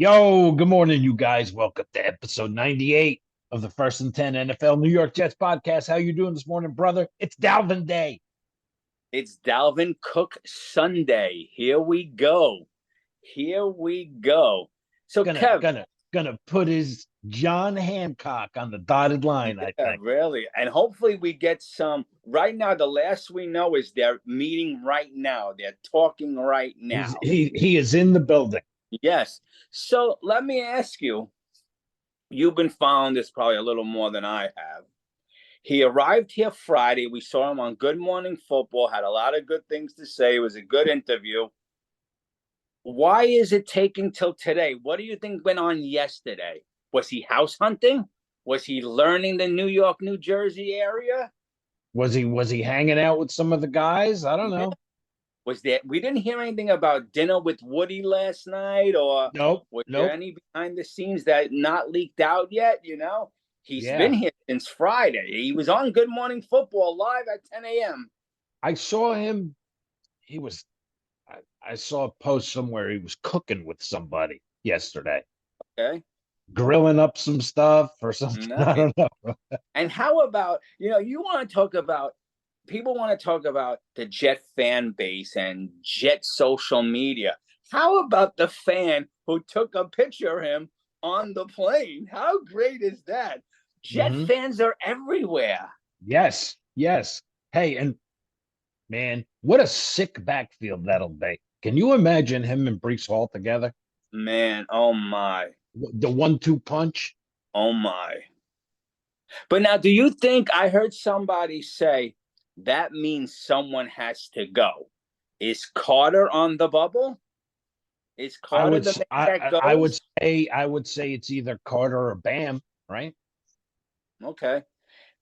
Yo, good morning, you guys. Welcome to episode 98 of the First and 10 NFL New York Jets podcast. How you doing this morning, brother? It's Dalvin Day. It's Dalvin Cook Sunday. Here we go. Here we go. So, Gonna Kev, gonna gonna put his John Hancock on the dotted line, I yeah, think. really. And hopefully we get some. Right now, the last we know is they're meeting right now. They're talking right He's now. he is in the building. Yes. So let me ask you, you've been following this probably a little more than I have. He arrived here Friday. We saw him on Good Morning Football, had a lot of good things to say. It was a good interview. Why is it taking till today? What do you think went on yesterday? Was he house hunting? Was he learning the New York, New Jersey area? Was he hanging out with some of the guys? I don't Yeah. know. Was there? We didn't hear anything about dinner with Woody last night, or Nope, was there nope. any behind the scenes that not leaked out yet? He's been Yeah. here since Friday. He was on Good Morning Football live at 10 a.m. I saw him. He was I saw a post somewhere he was cooking with somebody yesterday. Okay. Grilling up some stuff or something. I Nice. don't know. And how about, you want to talk about, people want to talk about the Jet fan base and Jet social media. How about the fan who took a picture of him on the plane? How great is that? Jet Mhm. fans are everywhere. Yes, yes. Hey, and man, what a sick backfield that'll be. Can you imagine him and Brees Hall together? Man, oh my, The 1-2 punch. oh my. But now, do you think I heard somebody say that means someone has to go? Is Carter on the bubble? Is I Carter would the s- man that I would goes? say it's either Carter or Bam, right? Okay.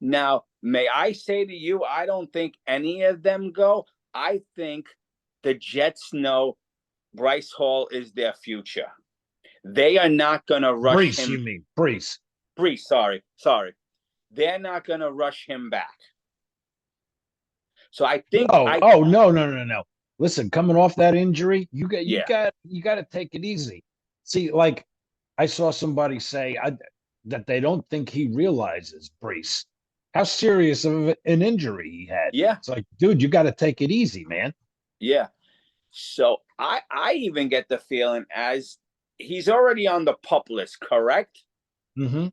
Now, may I say to you, I don't think any of them go. I think the Jets know Bryce Hall is their future. They are not going to rush Brees, you him. mean Brees. Brees, sorry. They're not going to rush him back. So I think No, I, oh no. Listen, coming off that injury, yeah, you got to take it easy. See, like I saw somebody say that they don't think he realizes, Brees, how serious of an injury he had. yeah, It's like, dude, you got to take it easy, man. yeah. So I even get the feeling as he's already on the pup list, correct? Hmm. Yes.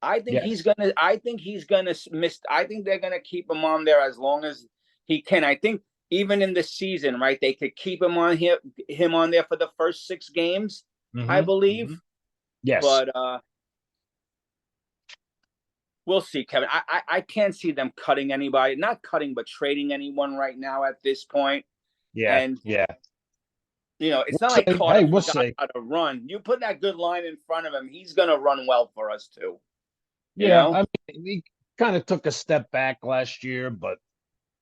I think he's gonna miss. I think they're gonna keep him on there as long as he can. I think even in the season, right? They could keep him on there for the first 6 games, I Hmm. believe. Hmm. Yes. But we'll see, Kevin. I can't see them cutting anybody, not cutting, but trading anyone right now at this point. Yeah. And Yeah. it's We'll not like see. Carter Hey, we'll forgot see. how to run. You put that good line in front of him, he's gonna run well for us too. You Yeah. know. I mean, he kind of took a step back last year, but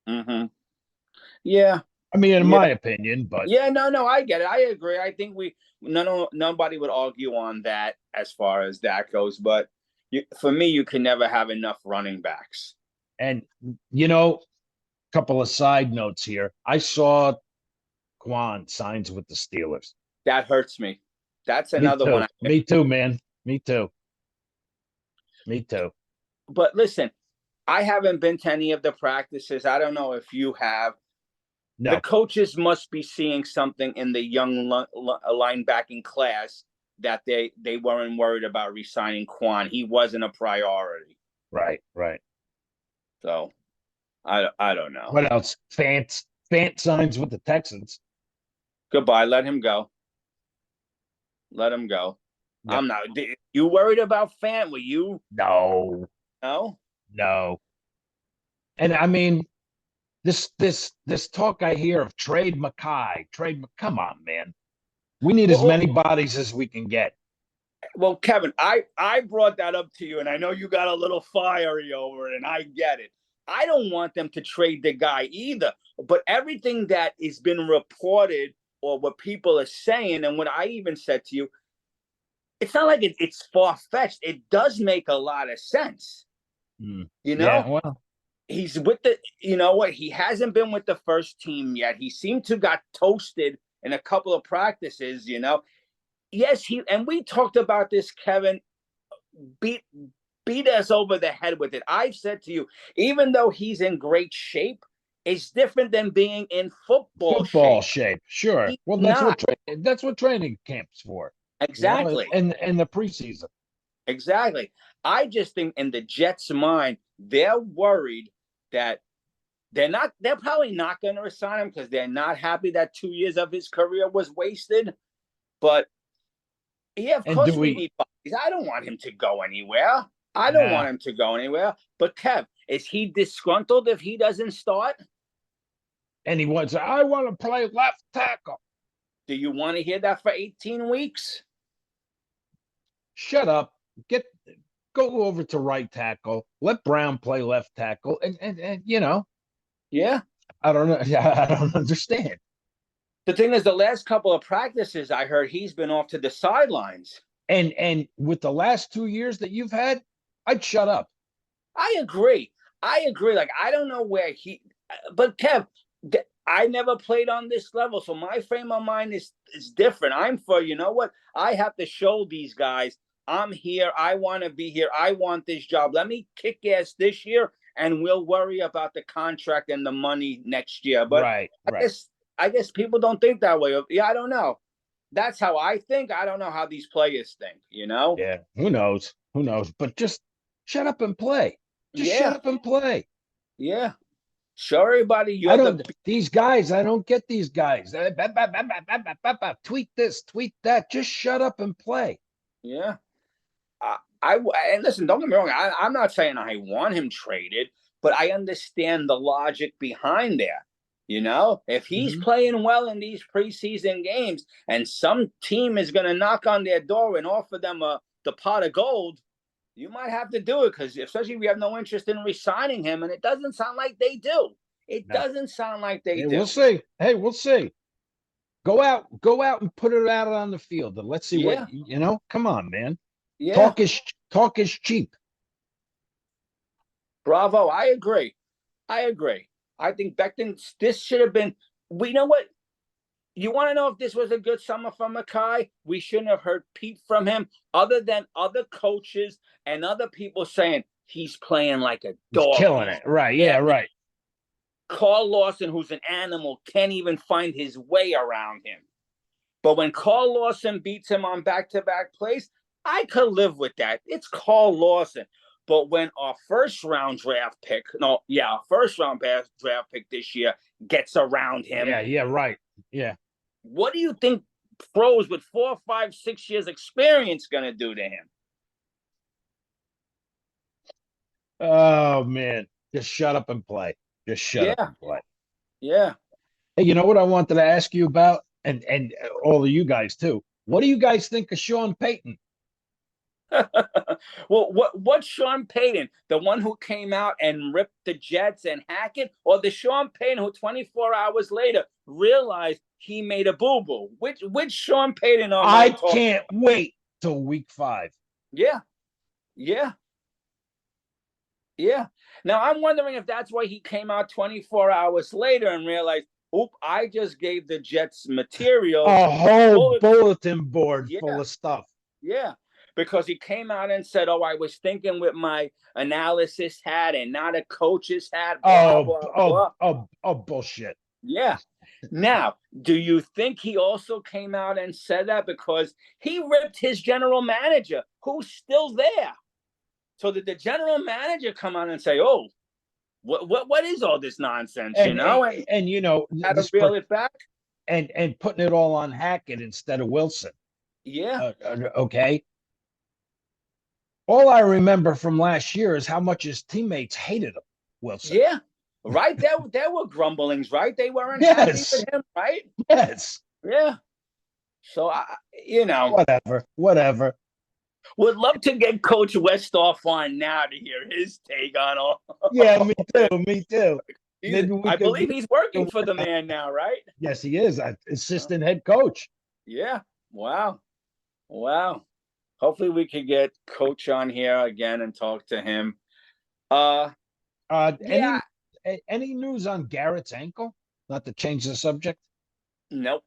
Mm-hmm. Yeah. I mean, in Yeah. my opinion, but Yeah, no, I get it. I agree. I think nobody would argue on that as far as that goes. But for me, you can never have enough running backs. and you know, couple of side notes here. I saw Quan signs with the Steelers. That hurts me. That's Me another one. too. Me too, man. Me too. Me too. But listen, I haven't been to any of the practices. I don't know if you have. The No, coaches must be seeing something in the young linebacking class that they weren't worried about re-signing Quan. He wasn't a priority. right, right. So I don't know. What else? Fant signs with the Texans. Goodbye. Let him go. Let him go. Yep. I'm not. You worried about Fant? Were you? No, No. no. And I mean, this talk I hear of trade Mackay, come on, man. We need as Well, many bodies as we can get. well, Kevin, I brought that up to you, and I know you got a little fiery over it, and I get it. I don't want them to trade the guy either. But everything that has been reported or what people are saying, and what I even said to you, it's not like it's far fetched. It does make a lot of sense. Hmm. You Yeah, know, well, he's with the. You know what? He hasn't been with the first team yet. He seemed to got toasted in a couple of practices. yes, and we talked about this, Kevin, beat beat us over the head with it. I've said to you, even though he's in great shape, it's different than being in football Football shape. shape, sure. He's Well, not. that's what training camp's for, Exactly. in the preseason. Exactly. I just think in the Jets' mind, they're worried that they're probably not going to resign him because they're not happy that 2 years of his career was wasted. But yeah, of And do course we we? need bodies. I don't want him to go anywhere. I don't Nah. want him to go anywhere. But Kev, is he disgruntled if he doesn't start? And he wants. I want to play left tackle. Do you want to hear that for 18 weeks? Shut up. Go over to right tackle. Let Brown play left tackle. And Yeah. I don't know. I don't understand. The thing is, the last couple of practices, I heard he's been off to the sidelines. And with the last 2 years that you've had, I'd shut up. I agree. I agree. Like, I don't know where but Kev, I never played on this level. So my frame of mind is different. I'm for, you know what? I have to show these guys I'm here. I want to be here. I want this job. Let me kick ass this year and we'll worry about the contract and the money next year. But Right. I guess people don't think that way. Yeah, I don't know. That's how I think. I don't know how these players think, you know? Yeah. Who knows? Who knows? But just shut up and play. Just shut Yeah. up and play. Yeah. Show everybody I you're don't. These guys. I don't get these guys. Tweet this. Tweet that. Just shut up and play. Yeah. And listen, don't get me wrong. I'm not saying I want him traded, but I understand the logic behind there. You know, if he's playing well in these preseason games and some team is going to knock on their door and offer them the pot of gold, you might have to do it because especially if you have no interest in re-signing him, and it doesn't sound like they do. It doesn't sound like they do. We'll see. Hey, we'll see. Go out and put it out on the field and let's see what come on, man. Yeah. Talk is cheap. Bravo. I agree. I think Becton, this should have been. We know what. You want to know if this was a good summer for Mackay? We shouldn't have heard Pete from him, other than other coaches and other people saying he's playing like a dog. He's killing it. Right. Yeah, right. Carl Lawson, who's an animal, can't even find his way around him. But when Carl Lawson beats him on back-to-back plays, I could live with that. It's Carl Lawson. But when our first round draft pick this year gets around him. Yeah, right. Yeah. What do you think pros with 4, 5, 6 years experience going to do to him? Oh, man. Just shut up and play. Just shut up and play. Yeah. Hey, you know what I wanted to ask you about? And all of you guys, too. What do you guys think of Sean Payton? Well, what's Sean Payton? The one who came out and ripped the Jets and Hackett, or the Sean Payton who 24 hours later realized he made a boo-boo? Which Sean Payton are I can't wait till week 5. Yeah. Now I'm wondering if that's why he came out 24 hours later and realized, oop, I just gave the Jets material. A whole bulletin board full of stuff. Yeah. Because he came out and said, oh, I was thinking with my analysis hat and not a coach's hat. Bullshit. Yeah. Now, do you think he also came out and said that because he ripped his general manager, who's still there? So did the general manager come out and say, oh, what is all this nonsense, and had to reel it back? And putting it all on Hackett instead of Wilson. Yeah. Okay. All I remember from last year is how much his teammates hated him, Wilson. Yeah, right. There were grumblings, right? They weren't happy with him, right? Yes. Yeah. So, Whatever. Would love to get Coach Westhoff on now to hear his take on all. Yeah, me too. I believe he's working for the man now, right? Yes, he is. Assistant head coach. Yeah. Wow. Hopefully we could get Coach on here again and talk to him. Any news on Garrett's ankle? Not to change the subject. Nope.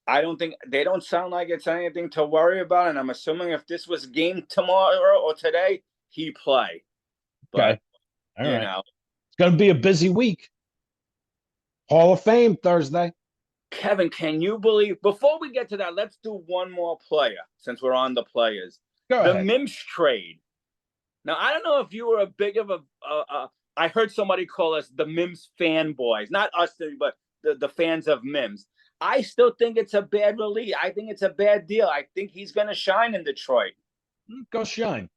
I don't think they don't sound like it's anything to worry about. And I'm assuming if this was game tomorrow or today, he play. But Okay. All you right. know, It's going to be a busy week. Hall of Fame Thursday. Kevin, can you believe? Before we get to that, let's do one more player since we're on the players. Go The ahead. Mims trade. Now I don't know if you were a big of a. I heard somebody call us the Mims fanboys, not us, but the fans of Mims. I still think it's a bad release. I think it's a bad deal. I think he's going to shine in Detroit. Go shine.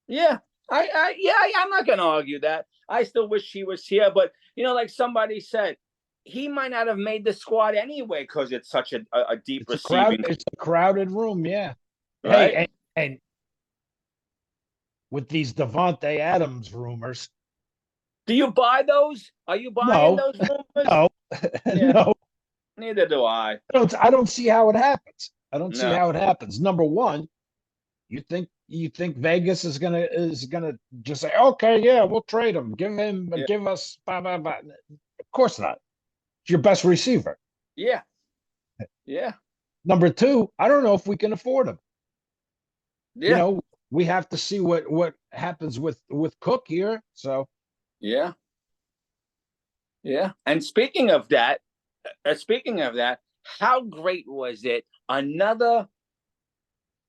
Yeah, I'm not going to argue that. I still wish he was here, but like somebody said, he might not have made the squad anyway because it's such a deep receiving. It's a crowded room. Yeah. Right? Hey, and with these Devontae Adams rumors, Do you buy those? Are you buying no, those rumors? no, Yeah, no. neither do I. I don't see how it happens. I don't see No. how it happens. Number one, you think Vegas is gonna just say, okay, yeah, we'll trade him, Yeah. give us blah, blah, blah. Of course not. It's your best receiver. Yeah. Yeah. Number two, I don't know if we can afford him. Yeah. We have to see what happens with Cook here. So Yeah. Yeah. And speaking of that, how great was it? Another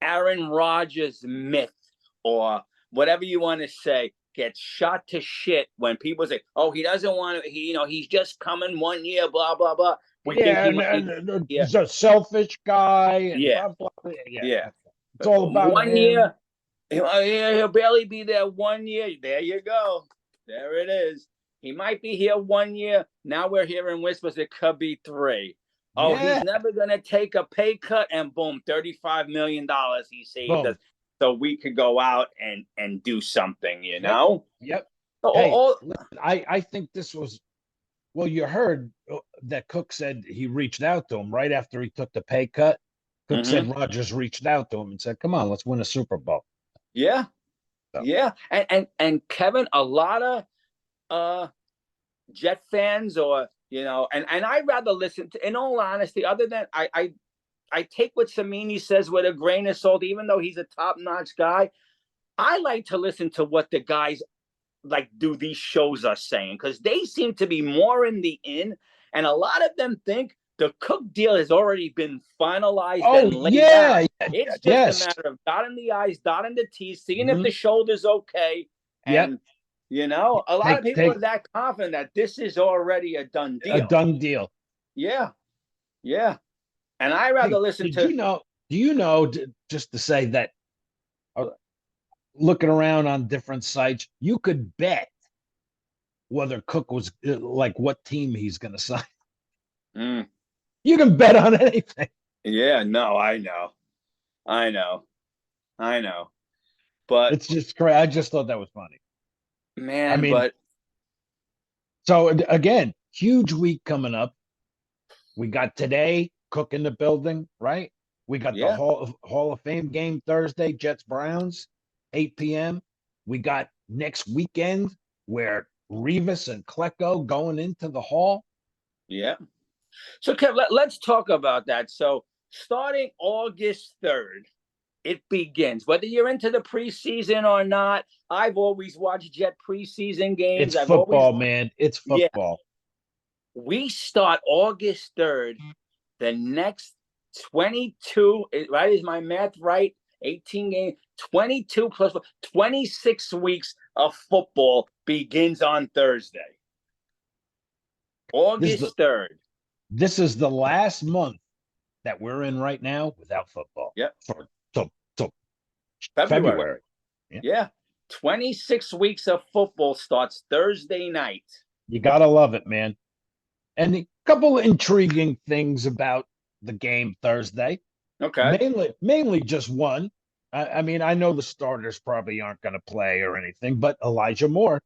Aaron Rodgers myth or whatever you want to say gets shot to shit when people say, "Oh, he doesn't want to. He's just coming 1 year." Blah blah blah. We think yeah, he might. Yeah. he's a selfish guy and Yeah. blah blah. Yeah, Yeah. it's all about 1 year. him. He'll barely be there 1 year. There you go. There it is. He might be here 1 year. Now we're hearing whispers it could be 3. Oh, Yeah, he's never going to take a pay cut, and boom, $35 million he saved us boom. so we could go out and do something, Yep, yep. Hey, listen, I think this was well. You heard that Cook said he reached out to him right after he took the pay cut. Cook said Rodgers reached out to him and said, "Come on, let's win a Super Bowl." Yeah. So, Yeah. And Kevin, a lot of Jet fans and I'd rather listen to, in all honesty, other than I take what Samini says with a grain of salt, even though he's a top-notch guy. I like to listen to what the guys like do these shows are saying, because they seem to be more in the in, and a lot of them think the Cook deal has already been finalized oh and laid out. yeah, It's just yes. a matter of dotting the I's, dotting the T's, seeing if the shoulder's okay. Yep. And a lot of people are that confident that this is already a done deal. A done deal. Yeah. Yeah. And I rather listen to. Do you know, just to say that, looking around on different sites, you could bet whether Cook was like what team he's going to sign. You can bet on anything. Yeah, no, I know. But it's just crazy. I just thought that was funny. Man, so again, huge week coming up. We got today, Cook in the building, right? We got the Hall of Fame game Thursday, Jets Browns, 8 p.m. We got next weekend where Revis and Klecko going into the Hall. Yeah. So, Kev, let's talk about that. So, starting August 3rd, it begins. Whether you're into the preseason or not, I've always watched Jet preseason games. It's football, man. It's football. Yeah. We start August 3rd. The next 22, right? Is my math right? 18 games, 22 plus 26 weeks of football begins on Thursday. August 3rd. This is the last month that we're in right now without football. Yep. Till February. Yeah. 26 weeks of football starts Thursday night. You got to love it, man. And a couple of intriguing things about the game Thursday. Okay. Mainly just one. I mean, I know the starters probably aren't going to play or anything, but Elijah Moore.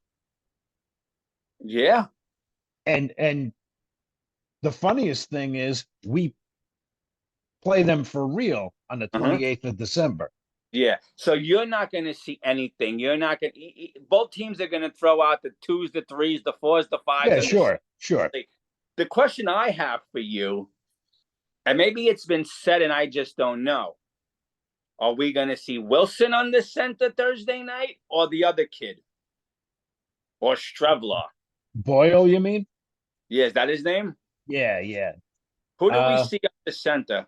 Yeah. And the funniest thing is we play them for real on the 28th of December. Yeah. So you're not going to see anything. You're not going to. Both teams are going to throw out the 2s, the 3s, the 4s, the 5s. Yeah, sure. The question I have for you, and maybe it's been said and I just don't know. Are we going to see Wilson on the center Thursday night or the other kid? Or Strevler? Boyle, you mean? Yeah, is that his name? Yeah, yeah. Who do we see at the center?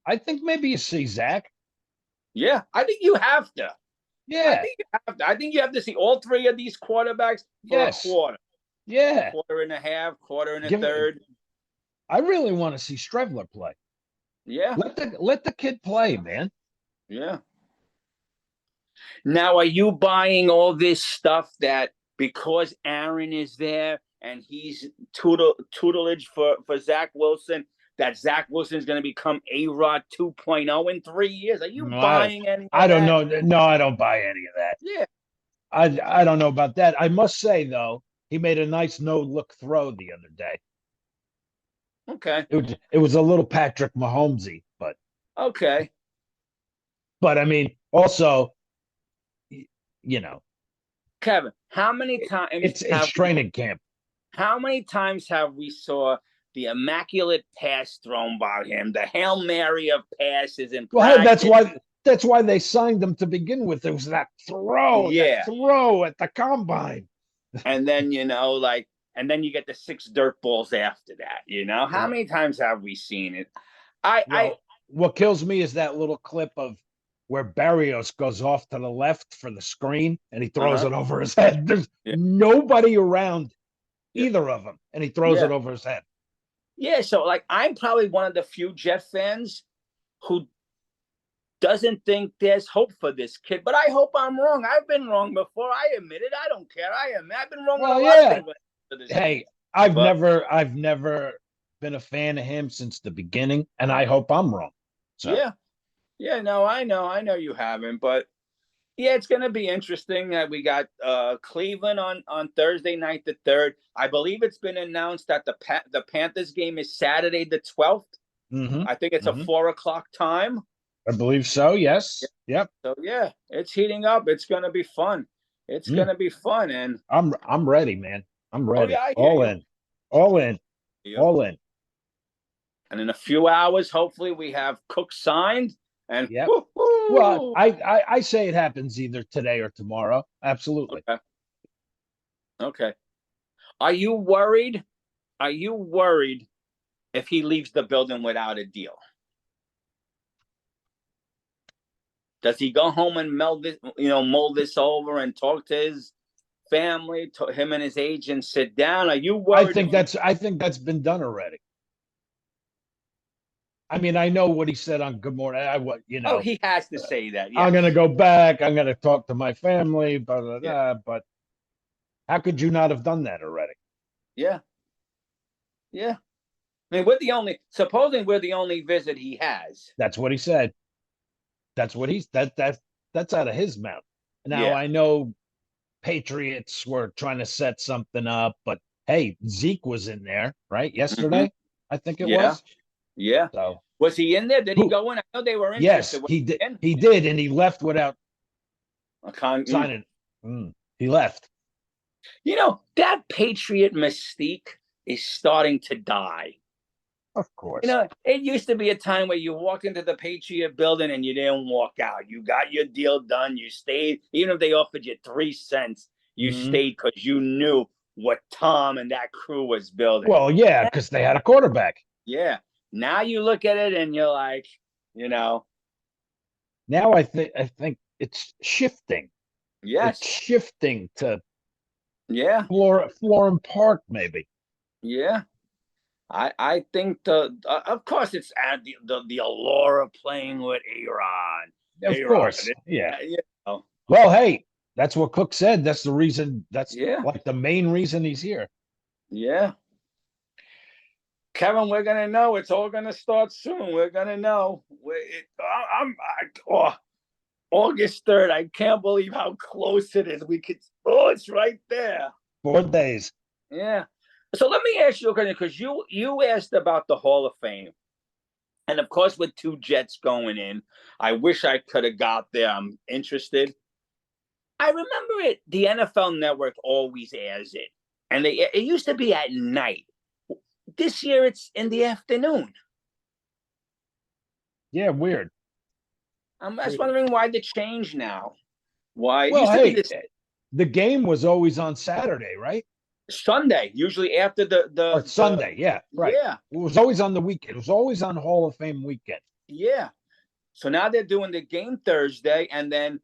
I think maybe you see Zach. Yeah, I think you have to. Yeah. I think you have to see all three of these quarterbacks for a quarter. Yeah. Quarter and a half, quarter and a third. I really want to see Strevler play. Yeah. Let the kid play, man. Yeah. Now, are you buying all this stuff that because Aaron is there and he's tutelage for Zach Wilson, that Zach Wilson is going to become A-Rod 2.0 in 3 years? Are you buying any of that? I don't know. No, I don't buy any of that. Yeah. I don't know about that. I must say, though, he made a nice no-look throw the other day. Okay. It was a little Patrick Mahomesy, but okay. But I mean, also, you know, Kevin, how many times it's training camp? How many times have we saw the immaculate pass thrown by him, the Hail Mary of passes in practice? Well, that's why they signed him to begin with. It was that throw at the combine. And then, and then you get the 6 dirt balls after that, How many times have we seen it? What kills me is that little clip of where Barrios goes off to the left for the screen and he throws it over his head. There's nobody around either of them, and he throws it over his head. Yeah, so I'm probably one of the few Jet fans who doesn't think there's hope for this kid, but I hope I'm wrong. I've been wrong before. I admit it. I don't care. I've been wrong. Well, yeah. Hey, I've never been a fan of him since the beginning, and I hope I'm wrong. So. Yeah. No, I know you haven't, but yeah, it's going to be interesting that we got Cleveland on Thursday night, the 3rd. I believe it's been announced that the Panthers game is Saturday, the 12th. Mm-hmm. I think it's a 4:00 time. I believe so. Yes. Yep. So yeah, it's heating up. It's going to be fun. It's going to be fun, and I'm ready, man. I'm ready. Oh, yeah, all in. And in a few hours, hopefully, we have Cook signed. And well, I say it happens either today or tomorrow. Absolutely. Okay. Are you worried? If he leaves the building without a deal? Does he go home and mull this over and talk to his family, to him and his agent, sit down? Are you worried? I think that's been done already. I mean, I know what he said on Good Morning. Oh, he has to say that. Yes. I'm going to go back. I'm going to talk to my family. But how could you not have done that already? Yeah. I mean, supposing we're the only visit he has. That's what he said. That's what that's out of his mouth. Now I know Patriots were trying to set something up, but hey, Zeke was in there, right? Yesterday, I think it was. Yeah. So was he in there? Did he go in? I know they were interested. Yes, he did. He did, and he left without signing. He left. That Patriot mystique is starting to die. Of course. It used to be a time where you walked into the Patriot building and you didn't walk out. You got your deal done. You stayed. Even if they offered you 3 cents, you stayed because you knew what Tom and that crew was building. Well, yeah, because they had a quarterback. Yeah. Now you look at it and you're like, Now I think it's shifting. Yes. It's shifting to Florham Park, maybe. Yeah. I think of course it's the allure of playing with A-Rod. Of course. Yeah. Well, hey, that's what Cook said. That's the reason. That's like the main reason he's here. Yeah. Kevin, we're gonna know. It's all gonna start soon. We're gonna know. August 3rd. I can't believe how close it is. It's right there. 4 days. Yeah. So let me ask you a question, because you asked about the Hall of Fame. And of course, with 2 Jets going in, I wish I could have got there. I'm interested. I remember it. The NFL Network always airs it. And it used to be at night. This year, it's in the afternoon. Yeah, weird. I'm just wondering why the change now. Why it Well, used to be hey, this the game was always on Saturday, right? Sunday, usually after Or Sunday. Yeah, right. yeah, It was always on the weekend. It was always on Hall of Fame weekend. yeah. So now they're doing the game Thursday, and then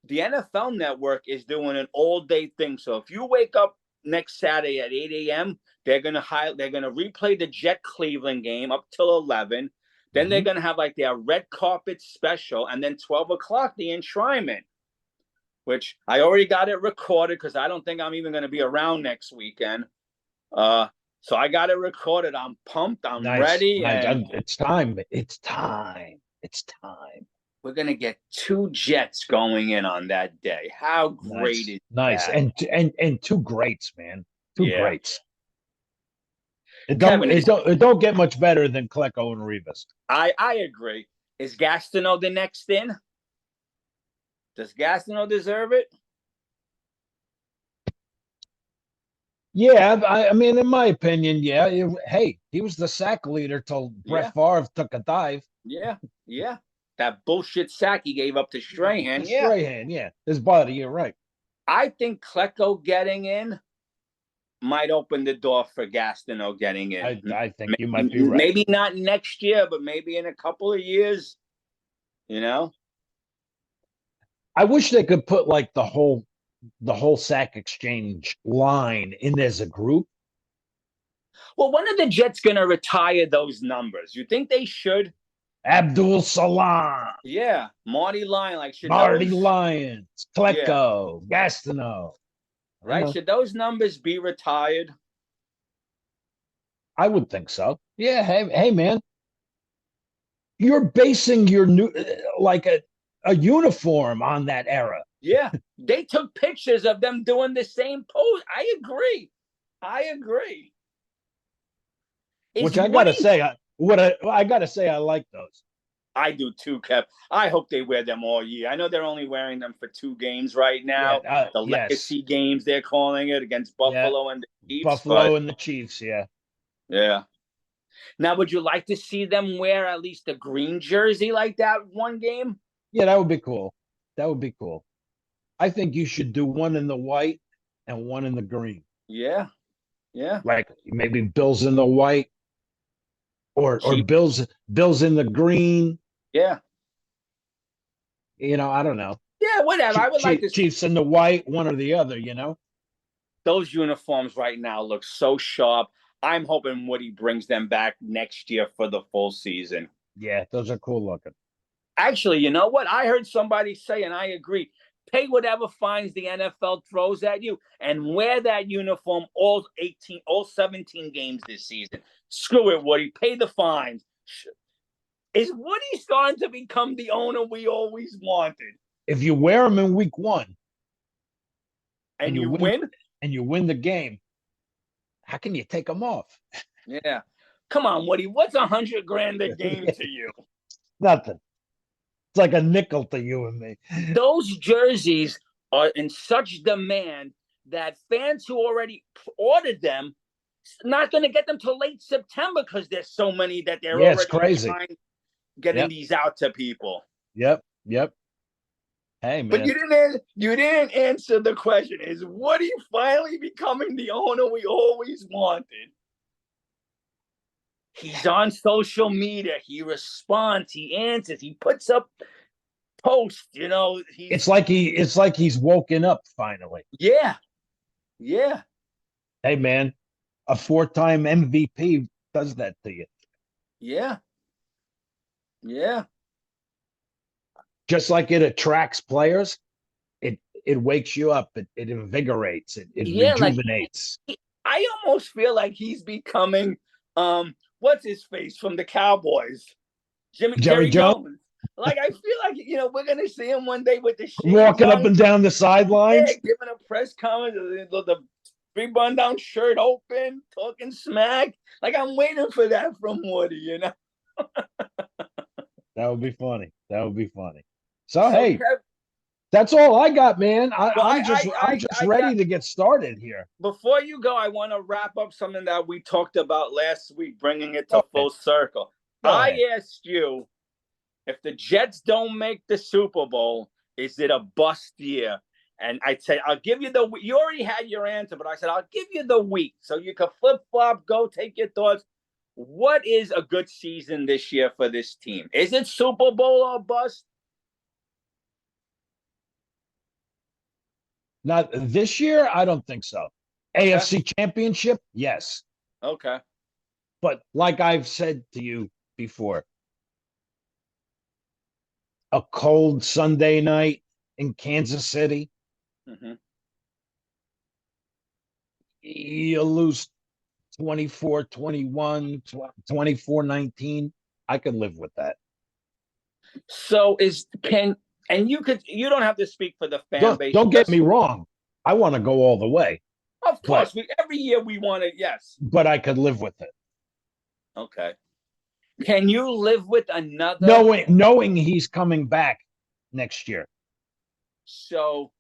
the NFL Network is doing an all-day thing. So if you wake up next Saturday at 8 a.m., they're gonna replay the Jet Cleveland game up till 11. Then they're gonna have like their red carpet special, and then 12 o'clock the enshrinement, which I already got it recorded because I don't think I'm even gonna be around next weekend. So I got it recorded. I'm pumped. I'm ready. Nice. And It's time. It's time. It's time. we're gonna get 2 Jets going in on that day. How great is Nice. that? And two greats, man. Two Yeah. greats. It Kevin, don't get much better than Klecko and Rivas. I agree. Is Gastineau the next in? Does Gastineau deserve it? Yeah, I mean, in my opinion, yeah. Hey, he was the sack leader till Brett Favre took a dive. Yeah, yeah. That bullshit sack he gave up to Strahan. Strahan, yeah. His body, you're right. I think Klecko getting in might open the door for Gastineau getting in. I think you might be right. Maybe not next year, but maybe in a couple of years, you know? I wish they could put like the whole sack exchange line in as a group. Well, when are the Jets going to retire those numbers? You think they should? Abdul Salam. Yeah. Marty Lyon. Like, should Marty those... Lyons. Klecko. Gastineau. Right? Should those numbers be retired? I would think so. Yeah. Hey, man. You're basing your new like a uniform on that era. Yeah. They took pictures of them doing the same pose. I agree. Which I gotta say, I gotta say, I like those. I do too, Kev. I hope they wear them all year. I know they're only wearing them for 2 games right now. The legacy games, they're calling it, against Buffalo and the Chiefs. Buffalo and the Chiefs, yeah. Yeah. Now, would you like to see them wear at least a green jersey like that one game? Yeah, that would be cool. That would be cool. I think you should do one in the white and one in the green. Yeah. Yeah. Like maybe Bills in the white or Bills in the green. Yeah. You know, I don't know. Yeah, whatever. I would like to see Chiefs in the white, one or the other, you know? Those uniforms right now look so sharp. I'm hoping Woody brings them back next year for the full season. Yeah, those are cool looking. Actually, you know what? I heard somebody say, and I agree, pay whatever fines the NFL throws at you and wear that uniform all 17 games this season. Screw it, Woody. Pay the fines. Is Woody starting to become the owner we always wanted? If you wear them in week 1 and you win and you win the game, how can you take them off? Yeah. Come on, Woody. What's $100,000 a game to you? Nothing. It's like a nickel to you and me. Those jerseys are in such demand that fans who already ordered them not going to get them till late September because there's so many that they're already crazy. Getting these out to people. Yep. Hey, man. But you didn't answer the question. Is Woody finally becoming the owner we always wanted? He's on social media. He responds. He answers. He puts up posts. You know, it's like he's woken up finally. Yeah. Hey, man, a 4-time MVP does that to you. Yeah. Just like it attracts players, it wakes you up. It invigorates. It rejuvenates. Like, I almost feel like he's becoming what's his face from the Cowboys? Jerry Jones. Like, I feel like, we're going to see him one day with the shades walking on, up and down the sidelines. Yeah, giving a press conference, the three-button-down shirt open, talking smack. Like, I'm waiting for that from Woody, That would be funny. So hey, that's all I got, man. I'm just ready to get started here. Before you go, I want to wrap up something that we talked about last week, bringing it to full circle. I asked you if the Jets don't make the Super Bowl, is it a bust year? And I said, I'll give you you already had your answer, but I said, I'll give you the week so you can flip-flop, go take your thoughts. What is a good season this year for this team? Is it Super Bowl or bust? Not this year, I don't think so. Okay. AFC Championship, yes. Okay. But like I've said to you before, a cold Sunday night in Kansas City, you lose 24-21, 24-19. I could live with that. So you don't have to speak for the fan base. Don't get me wrong. I want to go all the way. Of course, every year we want it, yes. But I could live with it. Okay. Can you live with another? Knowing he's coming back next year. So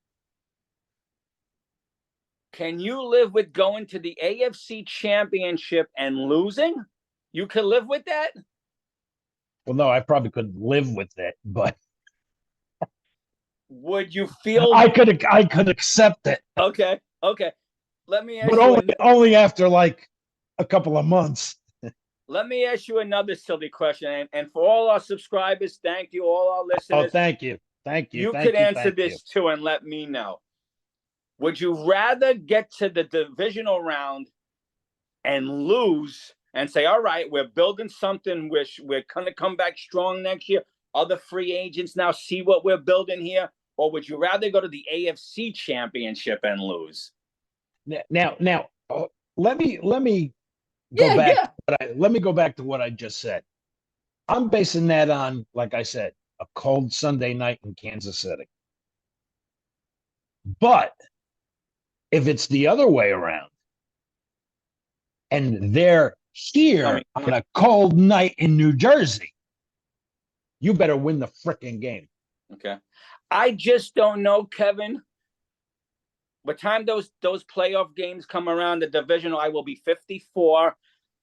can you live with going to the AFC Championship and losing? You could live with that? Well, no, I probably could live with it, but would you feel I could accept it. Okay. Let me ask but only after like a couple of months. Let me ask you another silly question. And for all our subscribers, thank you, all our listeners. Oh, thank you. You could answer this too and let me know. Would you rather get to the divisional round and lose and say, all right, we're building something, we're going to come back strong next year, other free agents now see what we're building here? Or would you rather go to the AFC Championship and lose? Now, let me go back. Let me go back to what I just said. I'm basing that on, like I said, a cold Sunday night in Kansas City. But if it's the other way around, and they're here on a cold night in New Jersey, you better win the frickin' game. Okay. I just don't know, Kevin. By the time those playoff games come around, the divisional, I will be 54.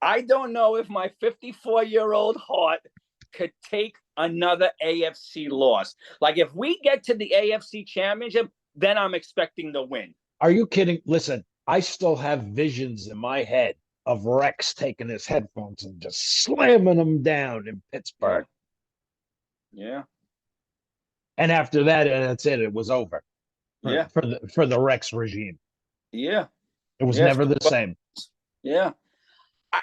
I don't know if my 54-year-old heart could take another AFC loss. Like, if we get to the AFC Championship, then I'm expecting to win. Are you kidding? Listen, I still have visions in my head of Rex taking his headphones and just slamming them down in Pittsburgh. Yeah. And after that, that's it. It was over. For the Rex regime. Yeah. It was never the same. Yeah.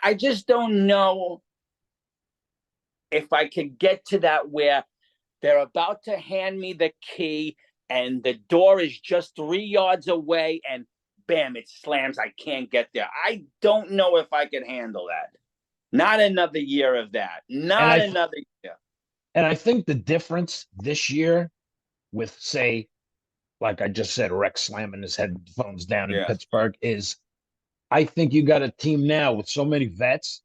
I just don't know if I could get to that where they're about to hand me the key and the door is just 3 yards away and bam, it slams. I can't get there. I don't know if I can handle that. Not another year of that. Not another year. And I think the difference this year with, say, like I just said, Rex slamming his headphones down in Pittsburgh is, I think you got a team now with so many vets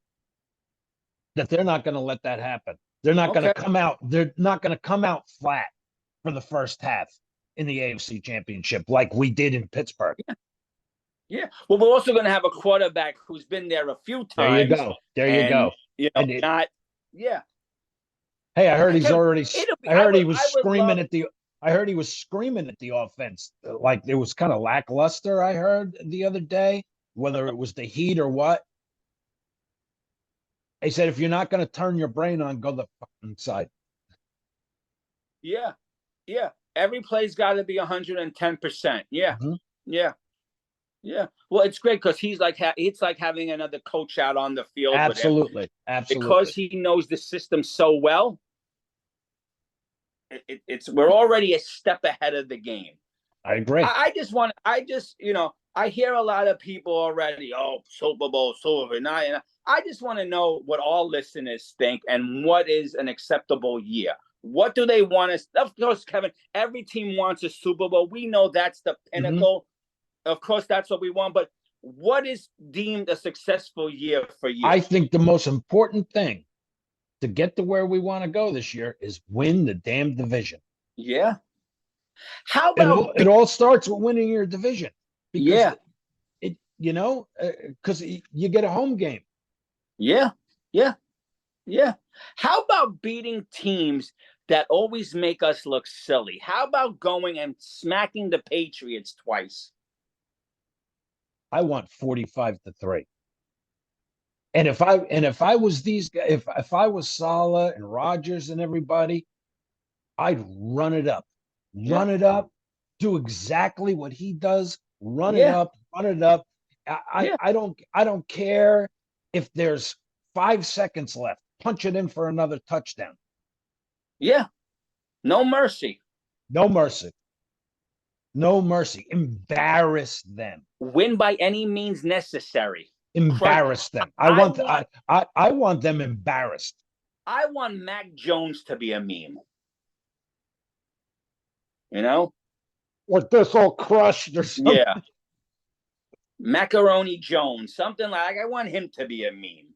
that they're not going to let that happen. They're not going to come out. They're not going to come out flat for the first half in the AFC Championship like we did in Pittsburgh. Yeah. Well, we're also going to have a quarterback who's been there a few times. There you go. You know, Hey, I heard he's already. I heard he was screaming at the. I heard he was screaming at the offense, like it was kind of lackluster. I heard the other day, whether it was the heat or what. He said, "If you're not going to turn your brain on, go the fucking side." Yeah. Every play's got to be 110%. Yeah. Mm-hmm. Yeah. Well, it's great because it's like having another coach out on the field. Absolutely. With him. Because he knows the system so well. We're already a step ahead of the game. I agree. I hear a lot of people already. Oh, Super Bowl, I just want to know what all listeners think and what is an acceptable year. What do they want us? Of course, Kevin, every team wants a Super Bowl. We know that's the pinnacle. Mm-hmm. Of course, that's what we want. But what is deemed a successful year for you? I think the most important thing to get to where we want to go this year is win the damn division. Yeah. How about it all starts with winning your division. Because because you get a home game. Yeah. Yeah. How about beating teams that always make us look silly? How about going and smacking the Patriots twice? I want 45-3. And if I was these guys, if I was Saleh and Rodgers and everybody, I'd Yeah. run it up, do exactly what he does, run it Yeah. up, run it up. Yeah. I don't care if there's 5 seconds left. Punch it in for another touchdown. Yeah. No mercy. No mercy. No mercy. Embarrass them. Win by any means necessary. Embarrass them. I want them embarrassed. I want Mac Jones to be a meme. You know? With this all crushed or something. Yeah. Macaroni Jones, something like I want him to be a meme.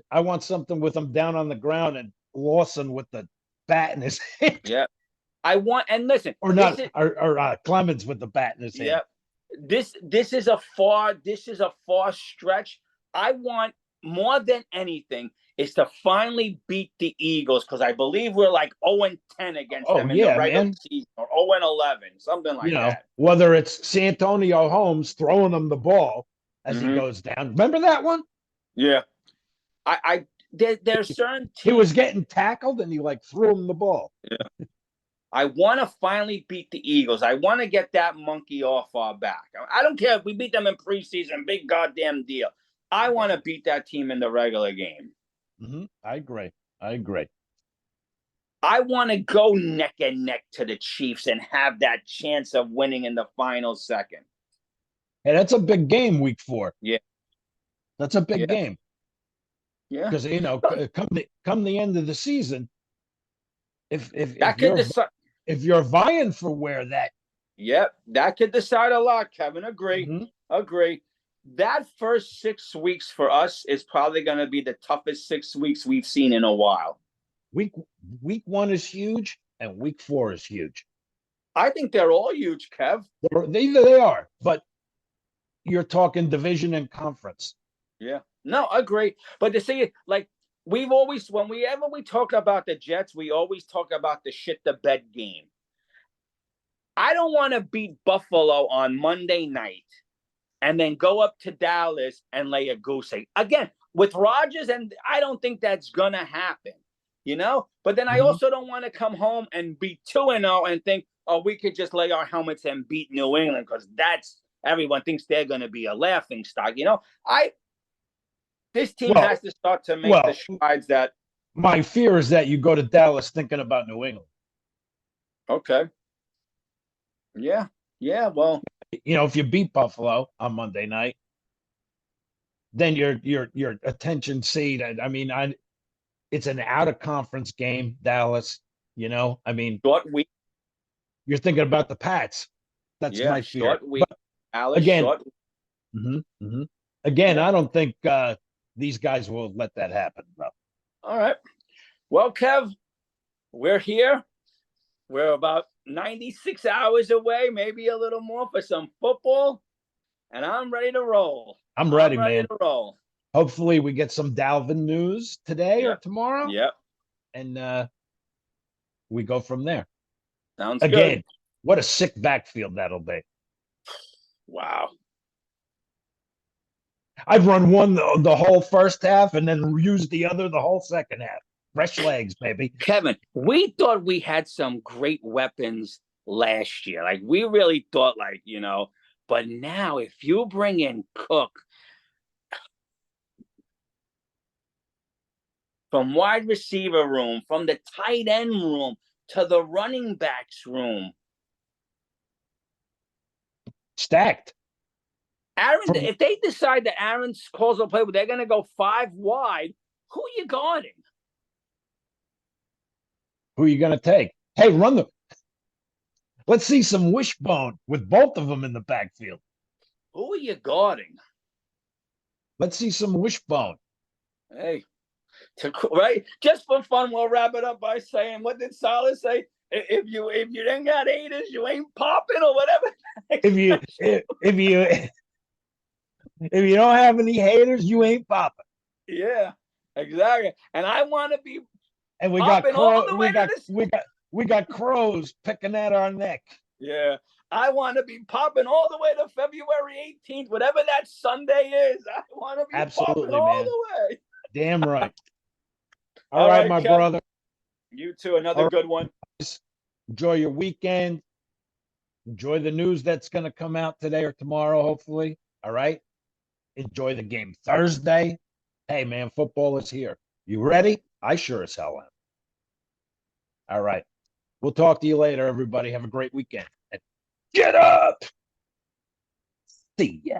I want something with him down on the ground and Lawson with the bat in his hand. Yeah. I want, and listen, or not, or Clemens with the bat in his hand. Yeah. This is a far stretch. I want more than anything is to finally beat the Eagles because I believe we're like 0-10 against them in the regular season, or 0-11, something like that. Whether it's Santonio Holmes throwing them the ball as he goes down. Remember that one? Yeah. There's certain teams. He was getting tackled and he like threw him the ball. Yeah. I want to finally beat the Eagles. I want to get that monkey off our back. I don't care if we beat them in preseason, big goddamn deal. I want to beat that team in the regular game. I agree. I want to go neck and neck to the Chiefs and have that chance of winning in the final second. Hey, that's a big game, week 4. Yeah. That's a big game. Yeah. Because, come the end of the season, if you're vying for where that. Yep, that could decide a lot, Kevin. Agree. That first 6 weeks for us is probably going to be the toughest 6 weeks we've seen in a while. Week 1 is huge, and week 4 is huge. I think they're all huge, Kev. They are, but you're talking division and conference. Yeah. No, I agree. But to see, like, we've always, whenever we talk about the Jets, we always talk about the shit the bed game. I don't want to beat Buffalo on Monday night and then go up to Dallas and lay a goose egg. Again, with Rodgers, and I don't think that's going to happen, But then I also don't want to come home and be 2-0 and think, oh, we could just lay our helmets and beat New England because everyone thinks they're going to be a laughing stock. This team has to start to make the strides that. My fear is that you go to Dallas thinking about New England. Okay. Yeah. Well, if you beat Buffalo on Monday night, then your attention seat. I mean, it's an out of conference game, Dallas. short week. You're thinking about the Pats. That's my fear. Short week. Alice, again, short. Again, I don't think these guys will let that happen, bro. All right. Well, Kev, we're here. We're about 96 hours away, maybe a little more for some football, and I'm ready to roll. I'm ready, man. To roll. Hopefully, we get some DALVIN news today or tomorrow. Yep. And we go from there. Sounds Again, good. What a sick backfield that'll be. Wow. I've run one the whole first half and then used the other the whole second half. Fresh legs, baby. Kevin, we thought we had some great weapons last year. Like, we really thought, but now if you bring in Cook from wide receiver room, from the tight end room to the running backs room. Stacked. Aaron, if they decide that Aaron calls a play, they're going to go 5 wide. Who are you guarding? Who are you going to take? Hey, run them. Let's see some wishbone with both of them in the backfield. Who are you guarding? Let's see some wishbone. Hey, right? Just for fun, we'll wrap it up by saying, what did Saleh say? If you ain't got haters, you ain't popping or whatever. If you don't have any haters, you ain't popping. Yeah. Exactly. And I want to be And we got popping all the we way to got this. we got crows picking at our neck. Yeah. I want to be popping all the way to February 18th, whatever that Sunday is. I want to be popping Absolutely, all man. the way. Damn right. All All right, right, my Kev. brother. You too. Another All good one. right. Enjoy your weekend. Enjoy the news that's going to come out today or tomorrow, hopefully. All right. Enjoy the game Thursday. Hey, man, football is here. You ready? I sure as hell am. All right. We'll talk to you later, everybody. Have a great weekend. And get up. See ya.